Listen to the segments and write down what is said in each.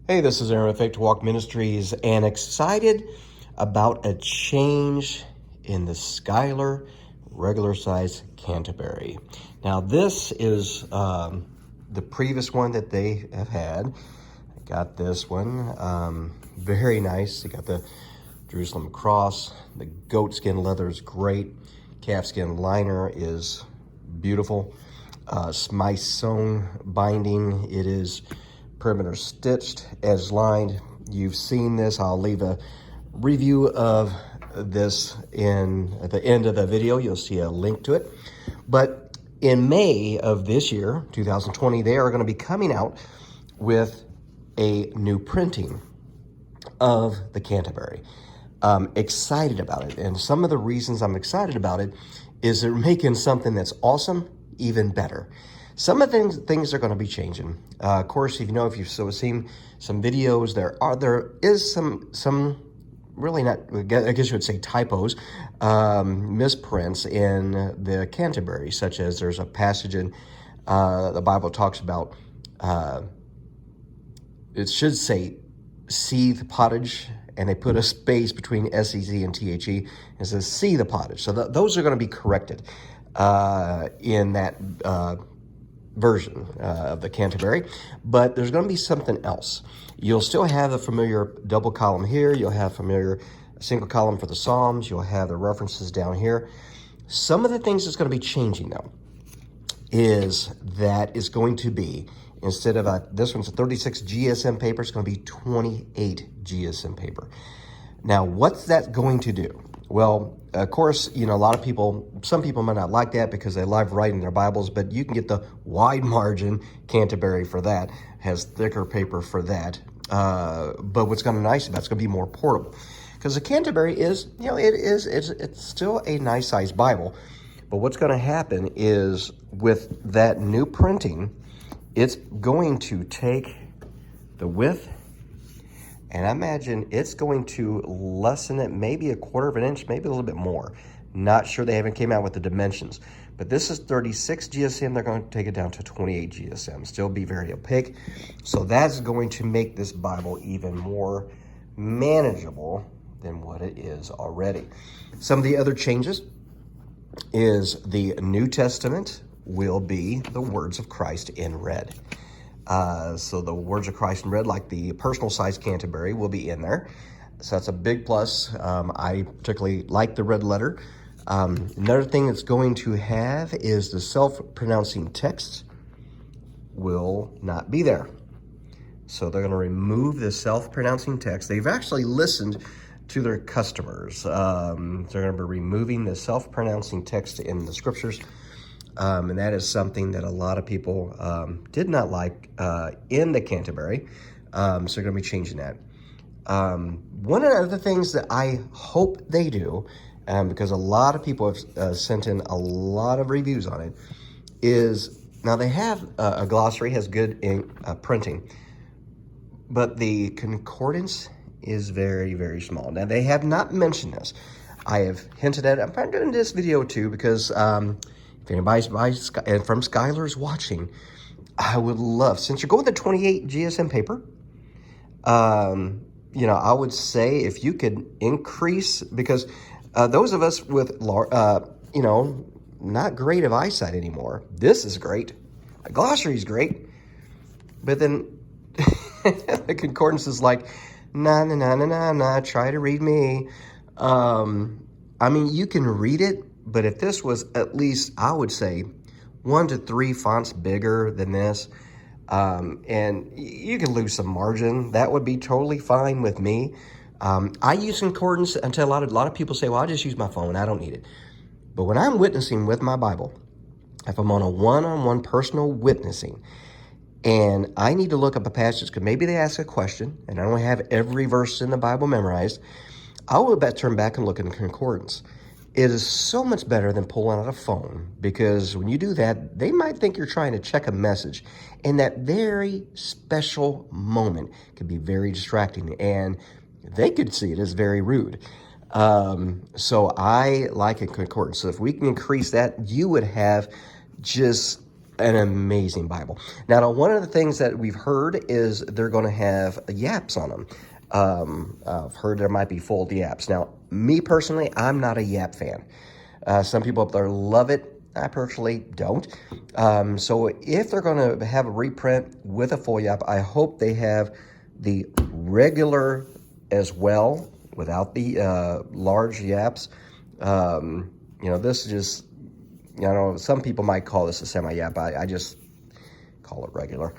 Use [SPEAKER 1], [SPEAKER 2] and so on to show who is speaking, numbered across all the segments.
[SPEAKER 1] Hey, this is Aaron with Walk Ministries, and excited about a change in the Schuyler regular size Canterbury. Now, this is the previous one that they have had. I got this one, very nice. They got the Jerusalem cross. The goatskin leather is great. Calfskin liner is beautiful. My sewn binding, it is perimeter stitched, edge lined. You've seen this. I'll leave a review of this at the end of the video. You'll see a link to it. But in May of this year, 2020, they are going to be coming out with a new printing of the Canterbury. Excited about it. And some of the reasons I'm excited about it is they're making something that's awesome even better. Some of the things are going to be changing. Of course, if you've seen some videos, there is some really not, I guess you would say typos, misprints in the Canterbury, such as there's a passage in the Bible talks about, it should say seethe pottage, and they put a space between S-E-Z and T-H-E, and it says see the pottage. So those are going to be corrected in that version of the Canterbury, but there's going to be something else. You'll still have the familiar double column here. You'll have familiar single column for the Psalms. You'll have the references down here. Some of the things that's going to be changing, though, is that it's going to be, instead of this one's a 36 GSM paper, it's going to be 28 GSM paper. Now, what's that going to do? Well, of course, a lot of people, some people might not like that because they love writing their Bibles, but you can get the wide margin Canterbury for that, has thicker paper for that. But what's going to be nice about it's going to be more portable. Because the Canterbury is, it's still a nice sized Bible. But what's going to happen is with that new printing, it's going to take the width, and I imagine it's going to lessen it maybe a quarter of an inch, maybe a little bit more. Not sure, they haven't came out with the dimensions. But this is 36 GSM. They're going to take it down to 28 GSM. Still be very opaque. So that's going to make this Bible even more manageable than what it is already. Some of the other changes is the New Testament will be the words of Christ in red. So the words of Christ in red, like the personal size Canterbury, will be in there. So that's a big plus. I particularly like the red letter. Another thing it's going to have is the self-pronouncing text will not be there. So they're going to remove the self-pronouncing text. They've actually listened to their customers. They're going to be removing the self-pronouncing text in the scriptures. And that is something that a lot of people did not like in the Canterbury. So they're going to be changing that. One of the other things that I hope they do, because a lot of people have sent in a lot of reviews on it, is now they have a glossary, has good printing, but the concordance is very, very small. Now, they have not mentioned this. I have hinted at it. I'm probably doing this video too because if anybody's from Schuyler is watching, I would love, since you're going with the 28 GSM paper, I would say if you could increase, because those of us with, not great of eyesight anymore, this is great. The glossary is great. But then the concordance is like, nah, try to read me. You can read it, but if this was at least, I would say, 1 to 3 fonts bigger than this, and you can lose some margin, that would be totally fine with me. I use concordance until a lot of people say, well, I just use my phone, I don't need it. But when I'm witnessing with my Bible, if I'm on a one-on-one personal witnessing, and I need to look up a passage because maybe they ask a question, and I don't have every verse in the Bible memorized, I will turn back and look in the concordance. It is so much better than pulling out a phone, because when you do that, they might think you're trying to check a message. And that very special moment can be very distracting, and they could see it as very rude. So I like a concordance. So if we can increase that, you would have just an amazing Bible. Now, one of the things that we've heard is they're going to have yaps on them. I've heard there might be fold yaps. Now, me personally, I'm not a yap fan. Some people up there love it. I personally don't. So if they're going to have a reprint with a full yap, I hope they have the regular as well, without the large yaps. This is just, some people might call this a semi-yap. I just call it regular.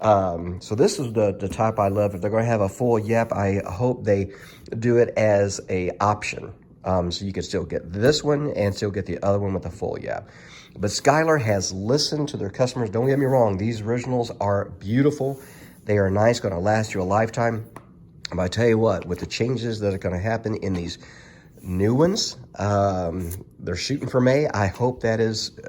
[SPEAKER 1] So this is the type I love. If they're going to have a full yap, I hope they do it as a option. So you can still get this one and still get the other one with a full yap. But Schuyler has listened to their customers. Don't get me wrong. These originals are beautiful. They are nice, going to last you a lifetime. But I tell you what, with the changes that are going to happen in these new ones, they're shooting for May. I hope that is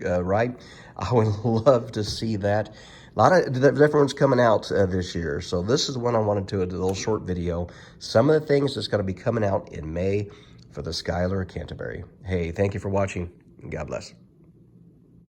[SPEAKER 1] right. I would love to see that. A lot of different ones coming out this year. So this is the one I wanted to do a little short video. Some of the things that's going to be coming out in May for the Schuyler Canterbury. Hey, thank you for watching. God bless.